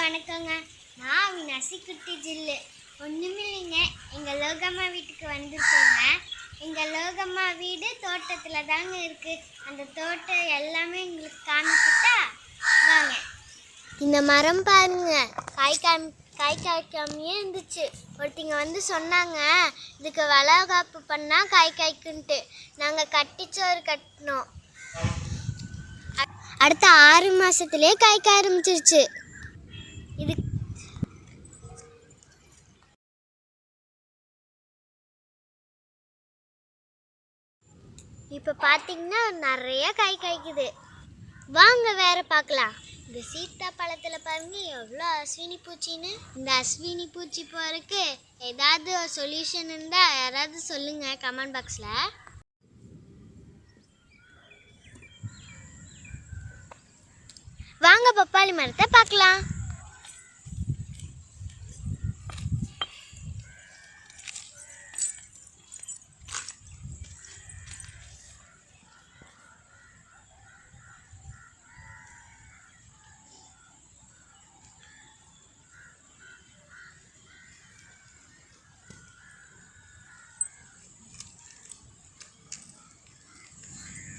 வணக்கங்க. நான் அவினாசி குட்டி ஜில்லு. ஒன்றுமில்லைங்க, எங்கள் லோகம்மா வீட்டுக்கு வந்திருக்கோங்க. எங்கள் லோகம்மா வீடு தோட்டத்தில் தாங்க இருக்குது. அந்த தோட்டம் எல்லாமே எங்களுக்கு காமிக்கிட்டா வாங்க. இந்த மரம் பாருங்க, காய் காய்க்காமையே இருந்துச்சு. ஒருத்திங்க வந்து சொன்னாங்க, இதுக்கு வளகாப்பு பண்ணால் காய் காய்க்குன்ட்டு. நாங்கள் கட்டிச்சோறு கட்டினோம். அடுத்த 6 மாதத்துலேயே காய்க்க ஆரம்பிச்சிருச்சு. இது இப்போ பார்த்தீங்கன்னா நிறைய காய் காய்க்குது. வாங்க வேற பார்க்கலாம். இந்த சீத்தா பழத்தில் பாருங்க எவ்வளோ அஸ்வினி பூச்சின்னு. இந்த அஸ்வினி பூச்சி போகிறதுக்கு ஏதாவது சொல்யூஷன் இருந்தால் யாராவது சொல்லுங்கள் கமெண்ட் பாக்ஸில். வாங்க பப்பாளி மரத்தை பார்க்கலாம்.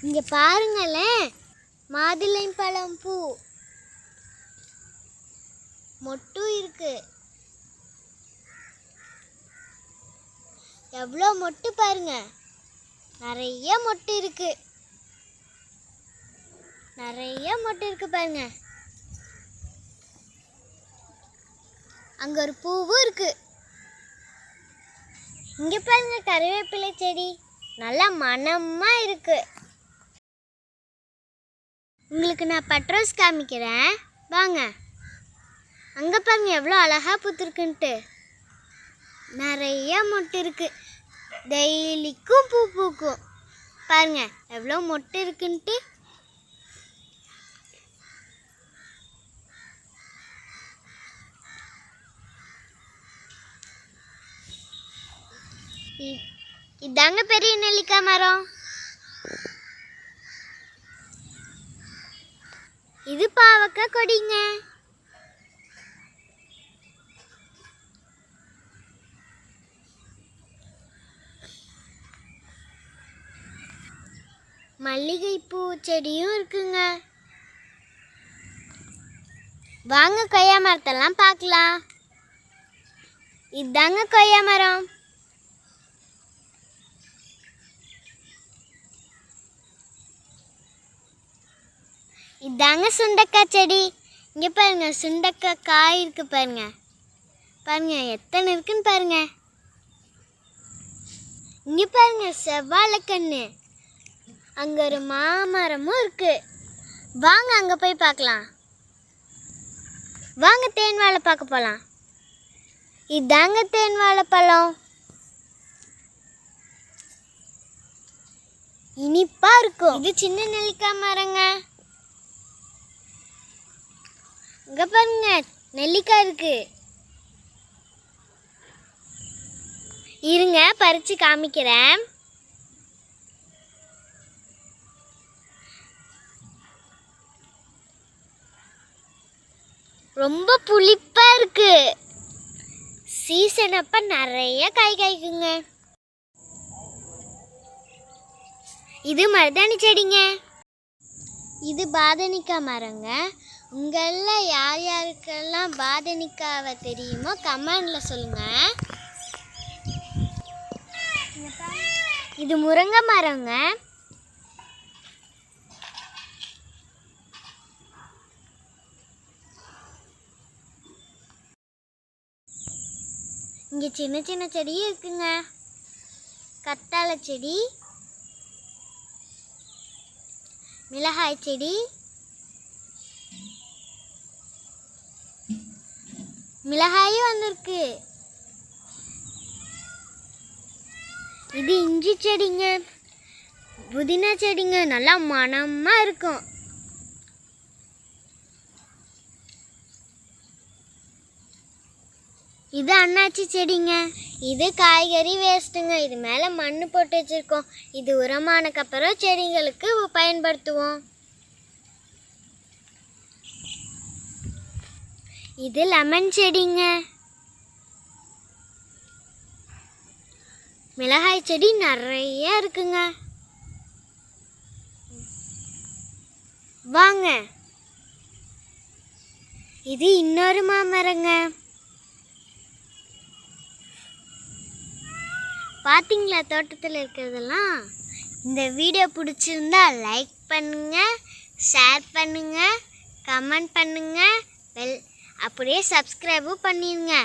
இங்கே பாருங்களேன், மாதுளை பழம் பூ மொட்டும் இருக்கு. எவ்வளோ மொட்டு பாருங்க, நிறைய மொட்டு இருக்கு. பாருங்க. அங்க ஒரு பூவும் இருக்கு. இங்க பாருங்க கறிவேப்பிலை செடி, நல்லா மணமா இருக்கு. உங்களுக்கு நான் பட்ரோஸ் காமிக்கிறேன் வாங்க. அங்க பாருங்க எவ்வளோ அழகா பூத்துருக்குன்ட்டு. நிறைய மொட்டு இருக்கு. டெய்லிக்கும் பூ பூக்கும். பாருங்க எவ்வளோ மொட்டு இருக்குன்ட்டு. இதாங்க பெரிய நெல்லிக்காய் மரம். இது பாவக்காய் கொடிங்க. மல்லிகைப்பூ செடியும் இருக்குங்க. வாங்க கொய்யா மரத்தெல்லாம் பார்க்கலாம். இதாங்க கொய்யா மரம். இதாங்க சுண்டக்காய் செடி. இங்கே பாருங்க சுண்டக்காய் காய் இருக்கு பாருங்க. பாருங்க எத்தனை இருக்குன்னு பாருங்க. இங்கே பாருங்க செவ்வாழைக்கண்ணு. அங்கே ஒரு மாமரமும் இருக்கு. வாங்க அங்கே போய் பார்க்கலாம். வாங்க தேன் வாழை பார்க்க போகலாம். இதாங்க தேன் வாழைப்பழம். இனிப்பா இருக்கும். இது சின்ன நெல்லிக்காய் மரங்க. இங்க பாருங்க நெல்லிக்காய் இருக்கு. இருங்க பறிச்சு காமிக்கிறேன். ரொம்ப புளிப்பா இருக்கு. சீசன் அப்ப நிறைய காய் காய்க்குங்க. இது மருதாணி செடிங்க. இது பாதனிக்காய் மரங்க. உங்கள யார் யாருக்கெல்லாம் பாதனிக்காவை தெரியுமோ கமெண்ட்ல சொல்லுங்க. இது முருங்கை மரங்க. இங்கே சின்ன சின்ன செடியும் இருக்குங்க. கத்தாழை செடி, மிளகாய் செடி, மிளகாயும் வந்திருக்கு. இது இஞ்சி செடிங்க. புதினா செடிங்க, நல்லா மணமா இருக்கும். இது அன்னாச்சி செடிங்க. இது காய்கறி வேஸ்ட்டுங்க. இது மேலே மண் போட்டு வச்சுருக்கோம். இது உரமானக்கப்புறம் செடிங்களுக்கு பயன்படுத்துவோம். இது லெமன் செடிங்க. மிளகாய் செடி நிறைய இருக்குங்க. வாங்க, இது இன்னொரு மாமரங்க. பார்த்தீங்களா தோட்டத்தில் இருக்கிறதெல்லாம்? இந்த வீடியோ பிடிச்சிருந்தா லைக் பண்ணுங்க, ஷேர் பண்ணுங்க, கமெண்ட் பண்ணுங்க, அப்படியே சப்ஸ்கிரைபும் பண்ணிடுங்க.